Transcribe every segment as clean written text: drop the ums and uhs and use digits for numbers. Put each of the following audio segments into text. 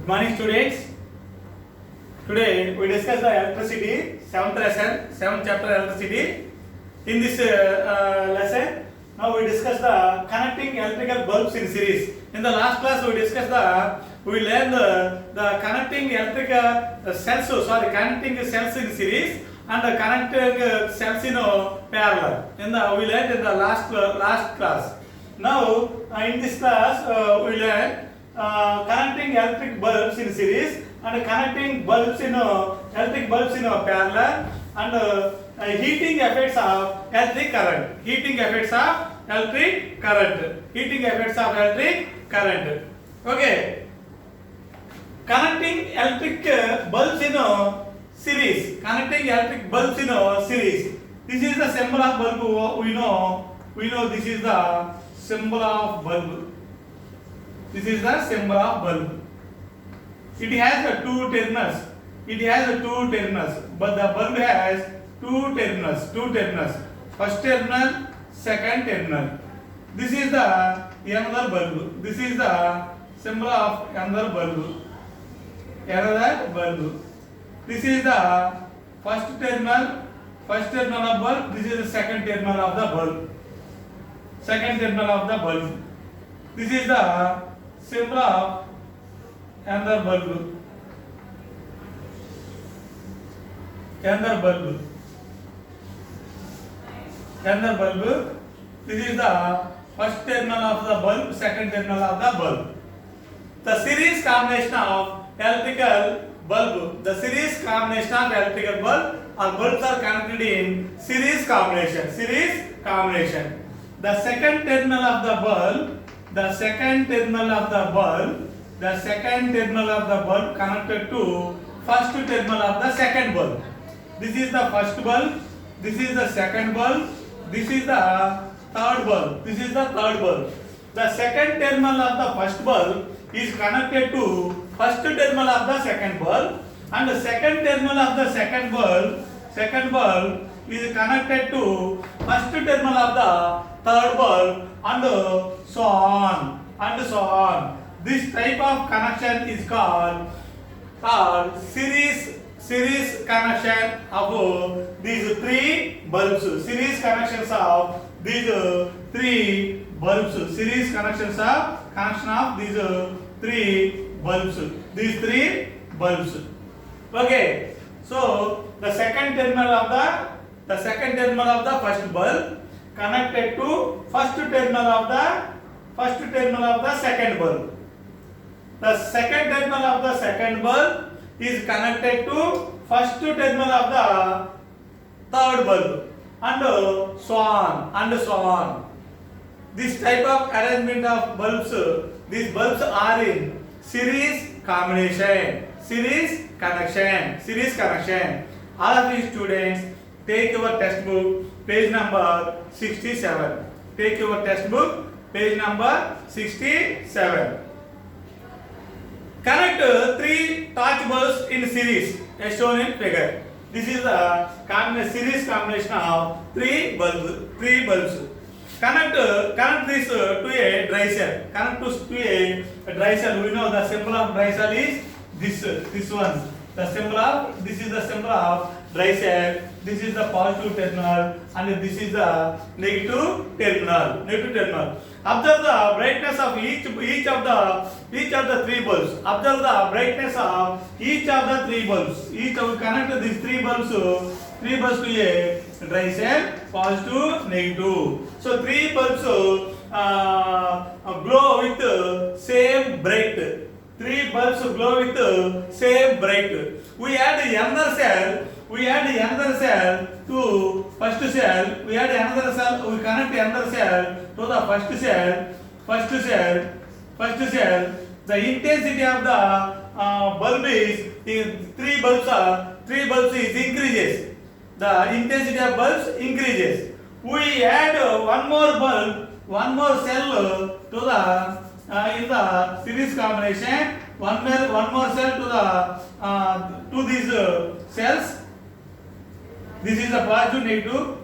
Good morning, students. Today we discuss the electricity, 7th lesson, 7th chapter electricity. In this lesson, now we discuss the connecting electrical bulbs in series. In the last class, we discussed we learned the connecting electrical connecting cells in series and the connecting cells in parallel. We learned in the last class. Now in this class, we learn connecting electric bulbs in series and connecting bulbs in electric bulbs in parallel and heating effects of electric current. Heating effects of electric current. Heating effects of electric current. Okay. Connecting electric bulbs in series. Connecting electric bulbs in series. This is the symbol of bulb. We know this is the symbol of bulb. This is the symbol of bulb. It has two terminals. It has two terminals, but the bulb has two terminals. Two terminals. First terminal, second terminal. This is the another bulb. This is the symbol of another bulb. Another bulb. This is the first terminal. First terminal of bulb. This is the second terminal of the bulb. Second terminal of the bulb. This is the symbol of another bulb. Another bulb. Another bulb. This is the first terminal of the bulb, second terminal of the bulb. The series combination of electrical bulb. The series combination of electrical bulb or bulbs are connected in series combination. Series combination. The second terminal of the bulb. The second terminal of the bulb. The second terminal of the bulb connected to first terminal of the second bulb. This is the first bulb. This is the second bulb. This is the third bulb. This is the third bulb. The second terminal of the first bulb is connected to first terminal of the second bulb, and the second terminal of the second bulb is connected to first terminal of the third bulb, and so on and so on. This type of connection is called series connection of these three bulbs. Series connections of these three bulbs. Series connections of connection of these three bulbs. These three bulbs. Okay. So the second terminal of the first bulb connected to first terminal of the second bulb. The second terminal of the second bulb is connected to first terminal of the third bulb, and so on and so on. This type of arrangement of bulbs, these bulbs are in series combination, series connection, series connection. All of you students, take your textbook, page number 67. Take your textbook, page number 67. Connect three torch bulbs in series as shown in figure. This is the series combination of three bulbs. Connect this to a dry cell. Connect to a dry cell. We know the symbol of dry cell is this one. This is the symbol of dry cell. This is the positive terminal and this is the negative terminal. Observe the brightness of each of the three bulbs. Observe the brightness of each of the three bulbs. We connect these three bulbs to a dry cell, positive, negative. So three bulbs glow with same bright. Three bulbs glow with same bright. We add another cell to first cell. We add another cell. We connect another cell to the first cell. The intensity of the bulb is three bulbs is increases. The intensity of bulbs increases. We add one more cell to the in the series combination. One more cell to these cells. This is the positive, negative.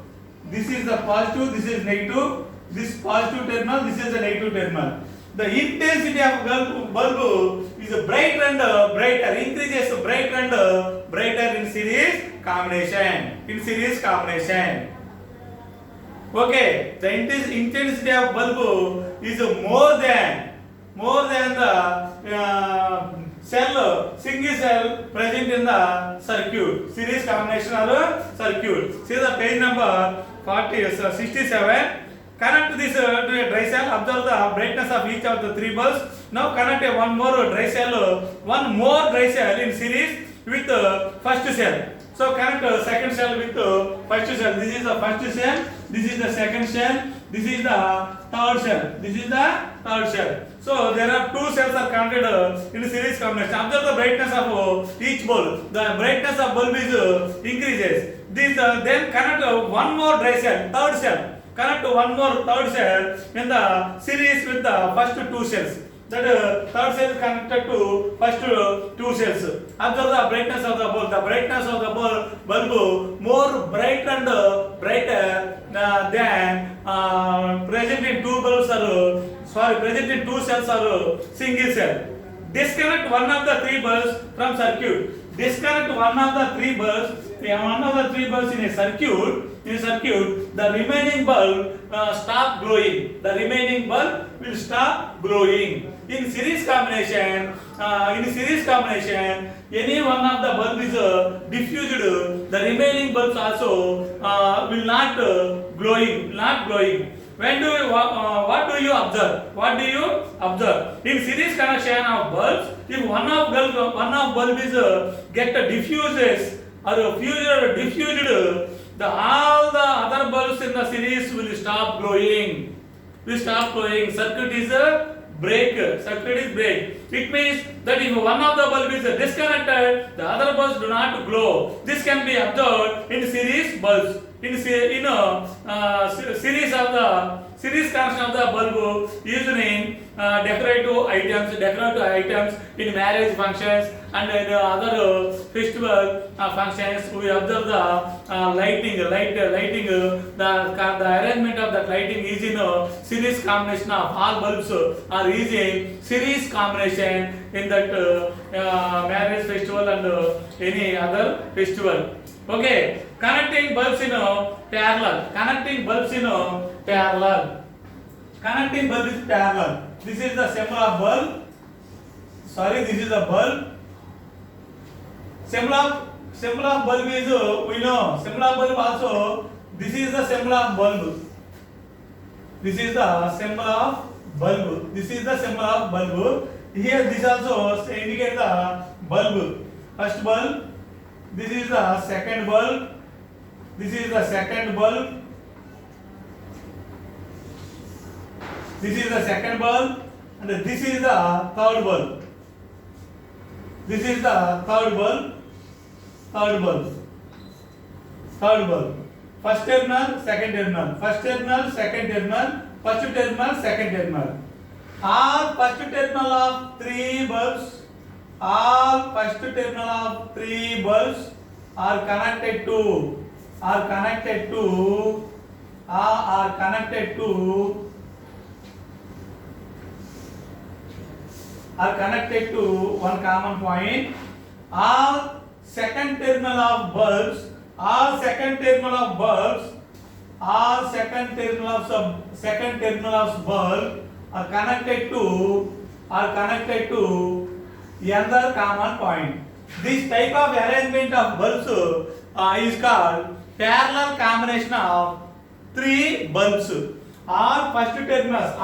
This is the positive. This is negative. This positive terminal. This is the negative terminal. The intensity of bulb is brighter and brighter, increases brighter and brighter in series combination. In series combination. Okay, the intensity of bulb is more than the cell, single cell present in the circuit. Series combination or circuit. See the page number 67. Connect this to a dry cell. Observe the brightness of each of the three bulbs. Now connect one more dry cell in series with first cell. So connect second cell with first cell. This is the first cell. This is the second cell. This is the third cell. This is the third cell. So there are two cells are connected in series combination. Observe the brightness of each bulb. The brightness of bulb is increases. This then connect one more dry cell, third cell. Connect one more third cell in the series with the first two cells. That third cell is connected to first two cells. Observe the brightness of the bulb. The brightness of the bulb more bright and brighter than present in two bulbs present in two cells or single cell. Disconnect one of the three bulbs from circuit. Disconnect one of the three bulbs in a circuit. The remaining bulb stop glowing. The remaining bulb will stop glowing. In series combination, any one of the bulb is diffused. The remaining bulbs also will not glowing. When do you, what do you observe? In series connection of bulbs, if one of bulb is get diffuses or diffused, all the other bulbs in the series will stop glowing. Circuit is break. It means that if one of the bulb is disconnected, the other bulbs do not glow. This can be observed in series bulbs. Series connection of the bulb used in decorative items in marriage functions and in other festival functions. We observe the lighting. The arrangement of the lighting is in series combination of all bulbs are using series combination in that marriage festival and any other festival. Okay, connecting bulbs in parallel. Connecting bulb is parallel. This is the symbol of bulb. This is the bulb. Symbol of bulb is we know. Symbol of bulb also. This is the symbol of bulb. This is the symbol of bulb. Here this also indicate the bulb. First bulb. This is the second bulb. This is the second bulb. And this is the third bulb. First terminal, second terminal. First terminal, second terminal. First terminal, second terminal. All first terminal of three bulbs. Are connected to one common point. All second terminal of bulbs are connected to another common point. This type of arrangement of bulbs is called parallel combination of three bulbs. All first terminals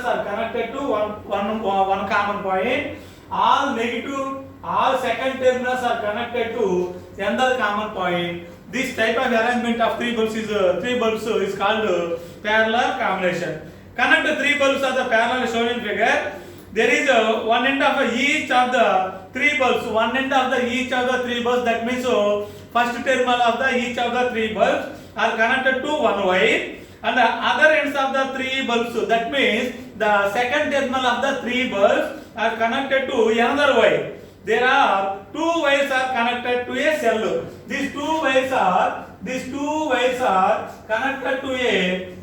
are connected to one common point. All second terminals are connected to another common point. This type of arrangement of three bulbs is called parallel combination. Connect the three bulbs of the parallel shown in figure. There is one end of each of the three bulbs. That means first terminal of each of the three bulbs are connected to one wire, and the other ends of the three bulbs. That means the second terminal of the three bulbs are connected to another wire. There are two wires are connected to a cell. These two wires are these two wires are connected to a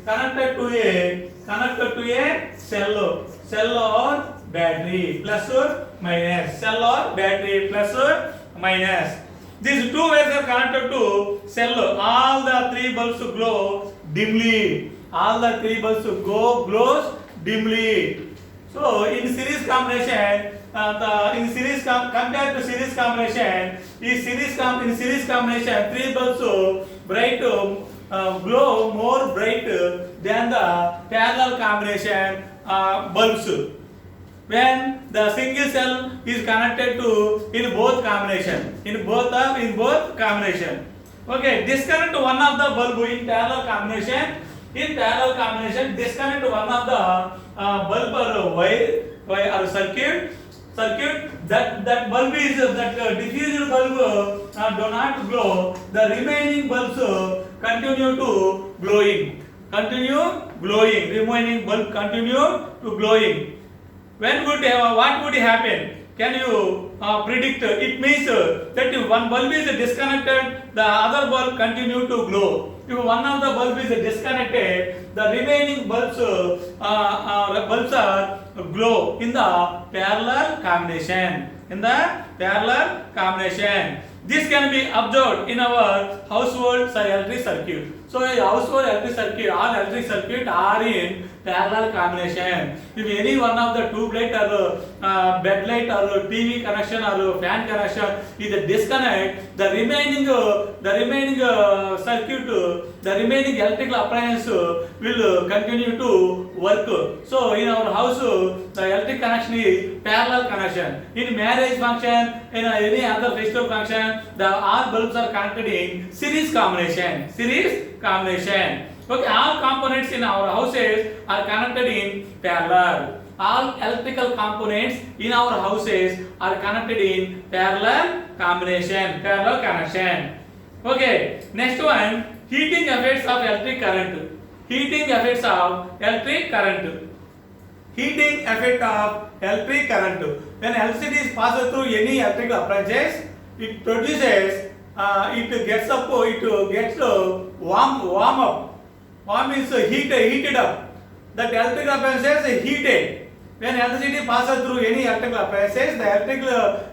cell or battery, plus or minus, cell or battery, plus or minus. These two wires are connected to cell. All the three bulbs glow dimly. Glows dimly. So in series combination, compared to series combination, in series combination, three bulbs bright glow more bright than the parallel combination bulbs. When the single cell is connected to in both combination. Okay, disconnect one of the bulb in parallel combination. Disconnect one of the bulb or wire or circuit. That bulb is diffused bulb do not glow. The remaining bulbs continue to glowing. Remaining bulb continue to glowing. What would happen? Can you predict? It means that if one bulb is disconnected, the other bulb continue to glow. If one of the bulb is disconnected, the remaining bulbs are glow in the parallel combination. This can be observed in our household electric circuit. So a household electric circuit, all electric circuit are in parallel combination. If any one of the tube light or bed light or TV connection or fan connection is disconnect, the remaining circuit, the remaining electrical appliance will continue to work. So in our house, the electric connection is parallel connection. In marriage function, in any other festival function, the all bulbs are connected in series combination. Okay, all components in our houses are connected in parallel. All electrical components in our houses are connected in parallel connection. Okay, next one, heating effects of electric current. Heating effect of electric current. When electricity is passed through any electrical appliances, it produces, it gets warm up. Warm means heated up. That electrical appliances is heated. When electricity passes through any electrical appliances, the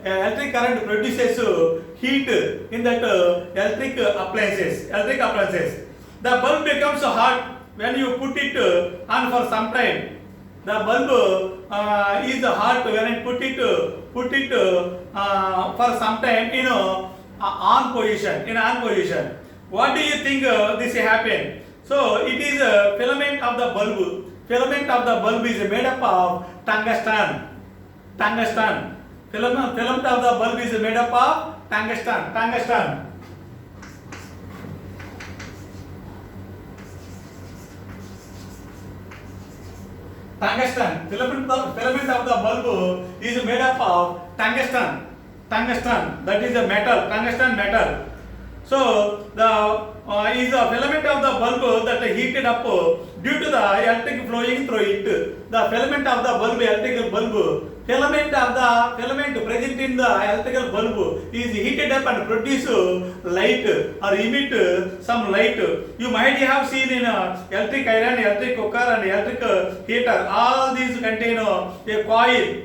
electric current produces heat in that electric appliances. The bulb becomes hot when you put it on for some time. The bulb is hot when I put it for some time in on position. What do you think this happened? So it is a filament of the bulb. Filament of the bulb is made up of tungsten. Filament of the bulb is made up of tungsten. Filament of the bulb is made up of tungsten. That is a metal, tungsten metal. So the is a filament of the bulb that is heated up due to the electric flowing through it. The filament of the bulb, electrical bulb, filament present in the electrical bulb is heated up and produce light or emit some light. You might have seen in electric iron, electric cooker and electric heater. All these contain a coil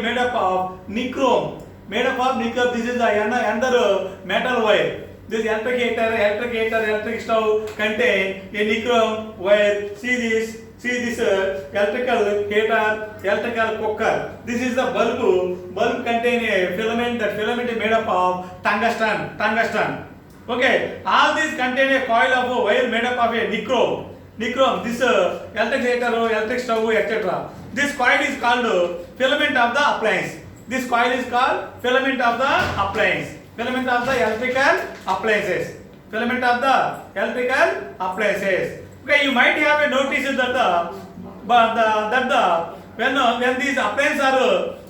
made up of nichrome. This is another metal wire. This electric heater, electric stove contain a nichrome wire. See this electrical heater, electrical cooker. This is the bulb. Bulb contain a filament. That filament is made up of tungsten. Okay, all these contain a coil of a wire made up of a nichrome. This electric heater, electric stove, etc. This coil is called filament of the appliance. This coil is called filament of the appliance. Filament of the electrical appliances. Okay, you might have a notice that when these appliances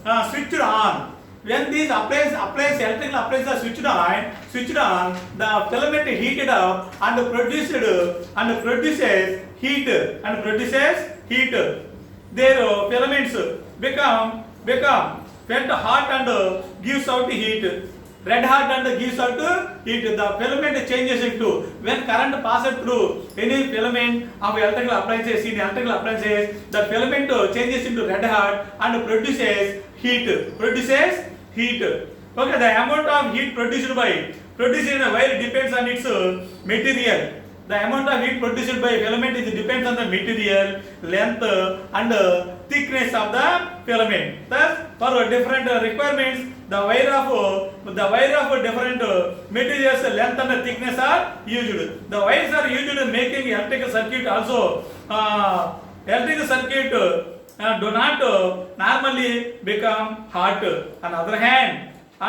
are switched on, when these electrical appliances are switched on, the filament is heated up and produces heat. Their filaments become wet hot and gives out heat. red hot and gives out heat. The filament changes into when current passes through any filament of electrical appliances. In electrical appliances, the filament changes into red hot and produces heat. Okay, the amount of heat produced in a wire depends on its material. The amount of heat produced by filament is depends on the material, length and thickness of the filament. Thus, for different requirements, the wire of different materials, length and thickness are used. The wires are used in making electrical circuit also. Electrical circuit do not normally become hot. On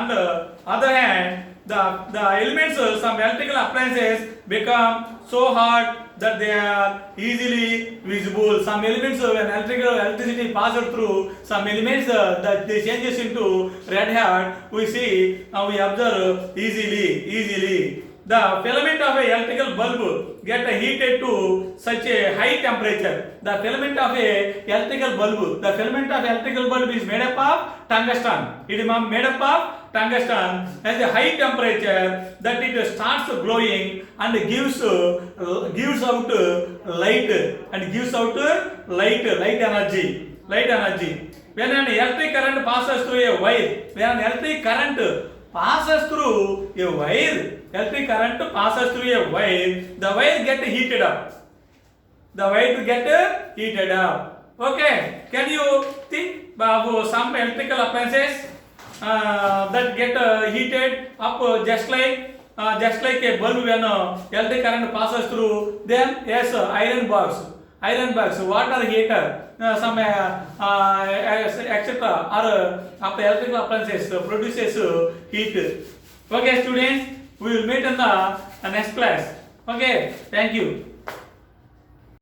the other hand, the elements, some electrical appliances become so hot that they are easily visible. Some elements, when electricity passes through some elements, that they changes into red hot, we observe easily. The filament of a electrical bulb get heated to such a high temperature. The filament of a electrical bulb is made up of tungsten. It is made up of tungsten at a high temperature that it starts glowing and gives out light energy. When an electric current passes through a wire, the wire get heated up. Okay, can you think of some electrical appliances that get heated up just like a bulb when electric current passes through them? Yes, iron box, water heater, some etc. or of the electrical appliances produces heat. Okay, students, we will meet in the next class. Okay, thank you.